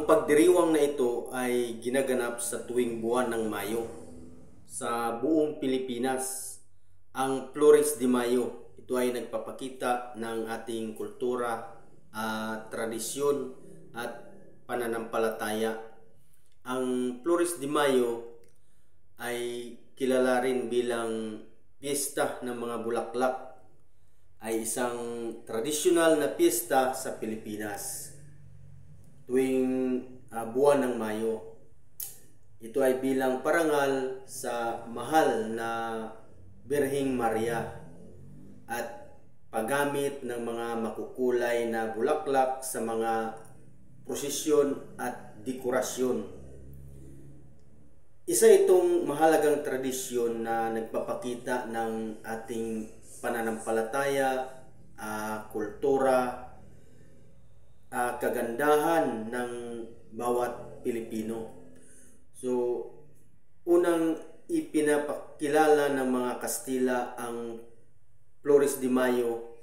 pagdiriwang na ito ay ginaganap sa tuwing buwan ng Mayo. Sa buong Pilipinas, ang Flores de Mayo, ito ay nagpapakita ng ating kultura, tradisyon at pananampalataya. Ang Flores de Mayo ay kilala rin bilang piyesta ng mga bulaklak, ay isang tradisyonal na piyesta sa Pilipinas tuwing buwan ng Mayo. Ito ay bilang parangal sa mahal na Birheng Maria at paggamit ng mga makukulay na bulaklak sa mga prosesyon at dekorasyon. Isa itong mahalagang tradisyon na nagpapakita ng ating pananampalataya, kultura, kagandahan ng bawat Pilipino. So, unang ipinapakilala ng mga Kastila ang Flores de Mayo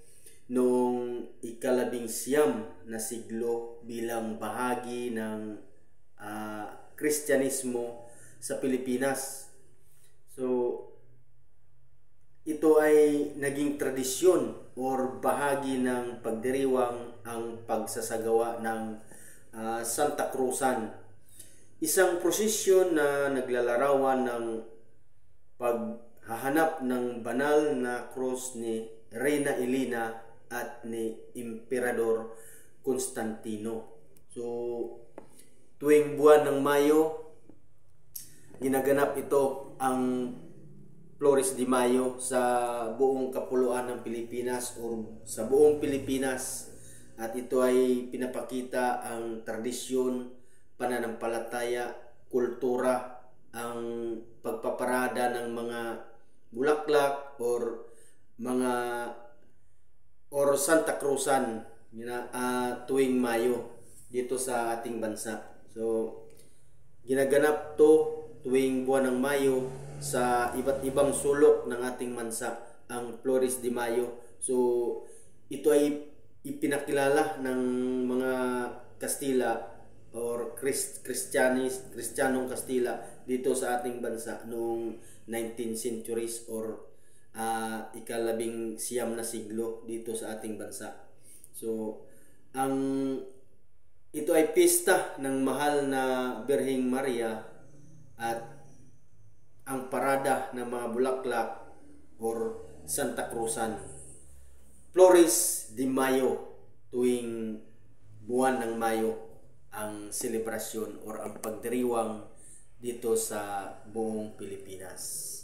noong ika-19 na siglo bilang bahagi ng Kristyanismo sa Pilipinas. So, ito ay naging tradisyon or bahagi ng pagdiriwang ang pagsasagawa ng Santa Cruzan. Isang prosesyon na naglalarawan ng paghahanap ng banal na krus ni Reyna Elena at ni Emperador Constantino. So, tuwing buwan ng Mayo, ginaganap ito ang Flores de Mayo sa buong kapuluan ng Pilipinas o sa buong Pilipinas, at ito ay pinapakita ang tradisyon, pananampalataya, kultura, ang pagpaparada ng mga bulaklak or Santa Cruzan tuwing Mayo dito sa ating bansa. So, ginaganap to tuwing buwan ng Mayo sa iba't ibang sulok ng ating bansa, ang Flores de Mayo. So, ito ay ipinakilala ng mga Kastila or Kristiyanong Kastila dito sa ating bansa noong 19th centuries or ika-19 na siglo dito sa ating bansa. So, ito ay pista ng mahal na Birheng Maria at ang parada ng mga bulaklak or Santa Cruzan. Flores de Mayo, tuwing buwan ng Mayo, ang selebrasyon or ang pagdiriwang dito sa buong Pilipinas.